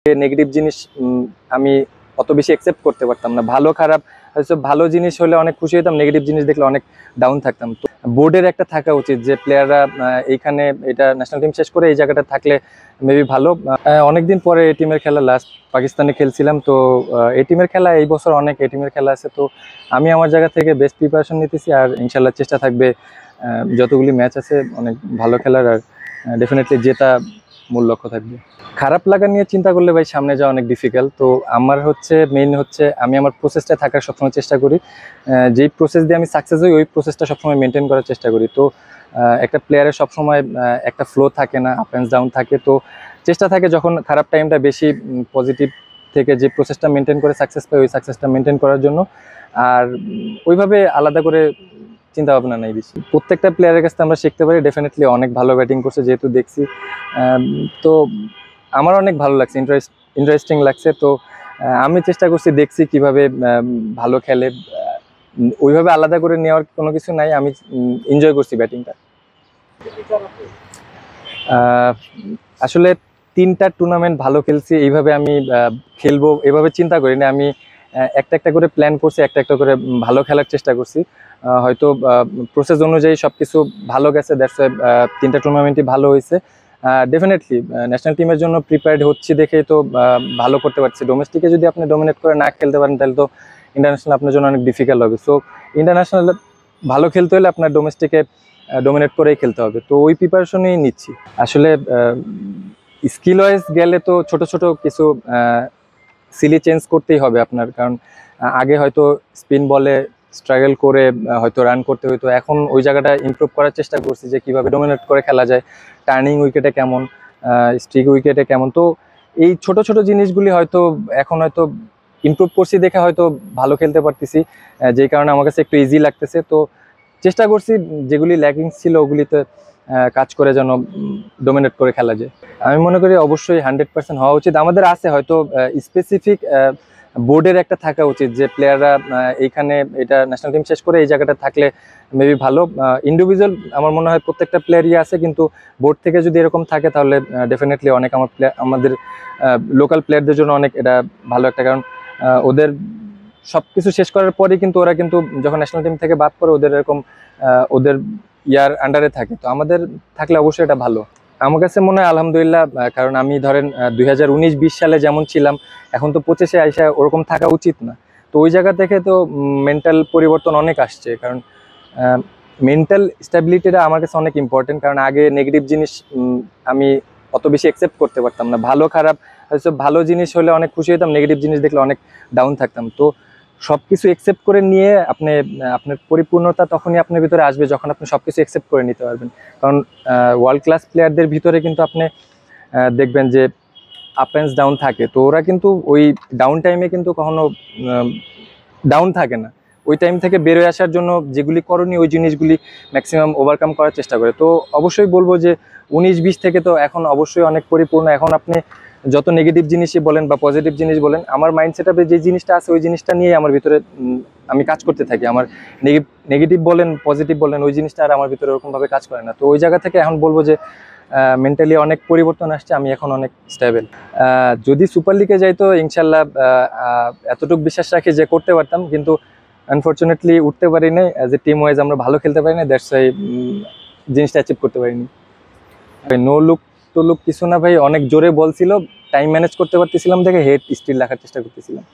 Negative জিনিস আমি অত বেশি অ্যাকসেপ্ট করতে পারতাম না। ভালো খারাপ হয়তো ভালো জিনিস হলে অনেক খুশি হতাম, নেগেটিভ জিনিস দেখলে অনেক ডাউন থাকতাম। তো বোর্ডের একটা থাকা উচিত যে প্লেয়াররা এইখানে এটা ন্যাশনাল টিম শেষ করে এই জায়গাটা থাকলে মেবি ভালো। অনেকদিন পরে এই টিমের খেলা, লাস্ট পাকিস্তানে খেলছিলাম। তো এই টিমের খেলা এই বছর অনেক এই টিমের খেলা আছে। তো আমি আমার জায়গা থেকে বেস্ট প্রিপারেশন নিতেছি, আর ইনশাল্লাহ চেষ্টা থাকবে যতগুলি ম্যাচ আছে অনেক ভালো খেলার, আর ডেফিনেটলি জেতা মূল লক্ষ্য থাকবে। খারাপ লাগা নিয়ে চিন্তা করলে ভাই সামনে যাওয়া অনেক ডিফিকাল্ট। তো আমার মেইন হচ্ছে আমি আমার প্রসেসটা থাকার সবসময় চেষ্টা করি, যেই প্রসেস দিয়ে আমি সাকসেস হই ওই প্রসেসটা সবসময় মেনটেন করার চেষ্টা করি। তো একটা প্লেয়ারের সবসময় একটা ফ্লো থাকে না, আপ অ্যান্ড ডাউন থাকে। তো চেষ্টা থাকে যখন খারাপ টাইমটা বেশি পজিটিভ থেকে যে প্রসেসটা মেনটেন করে সাকসেস পাই ওই সাকসেসটা মেনটেন করার জন্য। আর ওইভাবে আলাদা করে চিন্তা ভাবনা নেই বেশি। প্রত্যেকটা প্লেয়ারের কাছে আমরা শিখতে পারি। ডেফিনেটলি অনেক ভালো ব্যাটিং করছে যেহেতু দেখছি, তো আমার অনেক ভালো লাগছে, ইন্টারেস্টিং লাগছে। তো আমি চেষ্টা করছি, দেখছি কিভাবে ভালো খেলে। ওইভাবে আলাদা করে নেওয়ার কোনো কিছু নাই, আমি এনজয় করছি ব্যাটিংটা। আসলে 3টা টুর্নামেন্ট ভালো খেলছি, এইভাবে আমি খেলবো এভাবে চিন্তা করি না। আমি একটা একটা করে প্ল্যান করছি, একটা একটা করে ভালো খেলার চেষ্টা করছি। হয়তো প্রসেস অনুযায়ী সবকিছু ভালো গেছে, দ্যাটস ওয়াই 3টা টুর্নামেন্টই ভালো হয়েছে। ডেফিনেটলি ন্যাশনাল টিমের জন্য প্রিপেয়ার্ড হচ্ছি দেখেই তো ভালো করতে পারছি। ডোমেস্টিকে যদি আপনি ডোমিনেট করে না খেলতে পারেন তাহলে তো ইন্টারন্যাশনাল আপনার জন্য অনেক ডিফিকাল্ট হবে। সো ইন্টারন্যাশনাল ভালো খেলতে হলে আপনার ডোমেস্টিকে ডোমিনেট করেই খেলতে হবে। তো ওই প্রিপারেশনই নিচ্ছি। আসলে স্কিল ওয়াইজ গেলে তো ছোট ছোট কিছু সিলি চেঞ্জ করতেই হবে আপনার, কারণ আগে হয়তো স্পিন বলে স্ট্রাগল করে হয়তো রান করতে হইতো। এখন ওই জায়গাটা ইমপ্রুভ করার চেষ্টা করছি যে কিভাবে ডোমিনেট করে খেলা যায়, টার্নিং উইকেটে কেমন, স্ট্রিক উইকেটে কেমন। তো এই ছোট ছোট জিনিসগুলি হয়তো এখন হয়তো ইমপ্রুভ করছি দেখে হয়তো ভালো খেলতে পারতেছি, যেই কারণে আমার কাছে একটু ইজি লাগতেছে। তো চেষ্টা করছি যেগুলি ল্যাকিংস ছিল ওগুলিতে কাজ করে যেন ডোমিনেট করে খেলা যায়। আমি মনে করি অবশ্যই 100% হওয়া উচিত। আমাদের আছে হয়তো স্পেসিফিক বোর্ডের একটা থাকা উচিত যে প্লেয়াররা এইখানে এটা ন্যাশনাল টিম শেষ করে এই জায়গাটা থাকলে মেবি ভালো। ইন্ডিভিজুয়াল আমার মনে হয় প্রত্যেকটা প্লেয়ারই আছে, কিন্তু বোর্ড থেকে যদি এরকম থাকে তাহলে ডেফিনেটলি অনেক আমাদের লোকাল প্লেয়ারদের জন্য অনেক এটা ভালো একটা, কারণ ওদের সবকিছু শেষ করার পরেই কিন্তু ওরা কিন্তু যখন ন্যাশনাল টিম থেকে বাদ পড়ে ওদের এরকম ওদের ইয়ার আন্ডারে থাকে। তো আমাদের থাকলে অবশ্যই এটা ভালো। আমার কাছে মনে হয় আলহামদুলিল্লাহ, কারণ আমি ধরেন 2019-20 সালে যেমন ছিলাম এখন তো 25-এ আইসা ওরকম থাকা উচিত না। তো ওই জায়গা থেকে তো মেন্টাল পরিবর্তন অনেক আসছে, কারণ মেন্টাল স্ট্যাবিলিটিটা আমার কাছে অনেক ইম্পর্টেন্ট। কারণ আগে নেগেটিভ জিনিস আমি অত বেশি অ্যাকসেপ্ট করতে পারতাম না। ভালো খারাপ হয়তো ভালো জিনিস হলে অনেক খুশি হতাম, নেগেটিভ জিনিস দেখলে অনেক ডাউন থাকতাম। তো সবকিছু অ্যাকসেপ্ট করে নিয়ে আপনার পরিপূর্ণতা তখনই আপনার ভিতরে আসবে যখন আপনি সবকিছু অ্যাকসেপ্ট করে নিতে পারবেন। কারণ ওয়ার্ল্ড ক্লাস প্লেয়ারদের ভিতরে কিন্তু আপনি দেখবেন যে আপ অ্যান্ড ডাউন থাকে। তো ওরা কিন্তু ওই ডাউন টাইমে কিন্তু কখনো ডাউন থাকে না। ওই টাইম থেকে বেরোয় আসার জন্য যেগুলি করণীয় ওই জিনিসগুলি ম্যাক্সিমাম ওভারকাম করার চেষ্টা করে। তো অবশ্যই বলবো যে 19-20 থেকে তো এখন অবশ্যই অনেক পরিপূর্ণ। এখন আপনি যত নেগেটিভ জিনিসই বলেন বা পজিটিভ জিনিস বলেন, আমার মাইন্ড সেটআপে যে জিনিসটা আছে ওই জিনিসটা নিয়ে আমার ভিতরে আমি কাজ করতে থাকি। আমার নেগেটিভ বলেন পজিটিভ বলেন ওই জিনিসটা আর আমার ভিতরে ওরকমভাবে কাজ করে না। তো ওই জায়গা থেকে এখন বলবো যে মেন্টালি অনেক পরিবর্তন আসছে, আমি এখন অনেক স্টেবল। যদি সুপার লিগে যাই তো ইনশাল্লাহ এতটুকু বিশ্বাস রাখি যে করতে পারতাম, কিন্তু আনফর্চুনেটলি উঠতে পারি নাই। অ্যাজ এ টিম ওয়াইজ আমরা ভালো খেলতে পারি না, দ্যাটস ওয়াই জিনিসটা অ্যাচিভ করতে পারিনি। নো লুক তো লুক কিছু না ভাই, অনেক জোরে বল ছিল, টাইম ম্যানেজ করতে পারতেছিলাম দেখে হেড স্টিল রাখার চেষ্টা করতেছিলাম।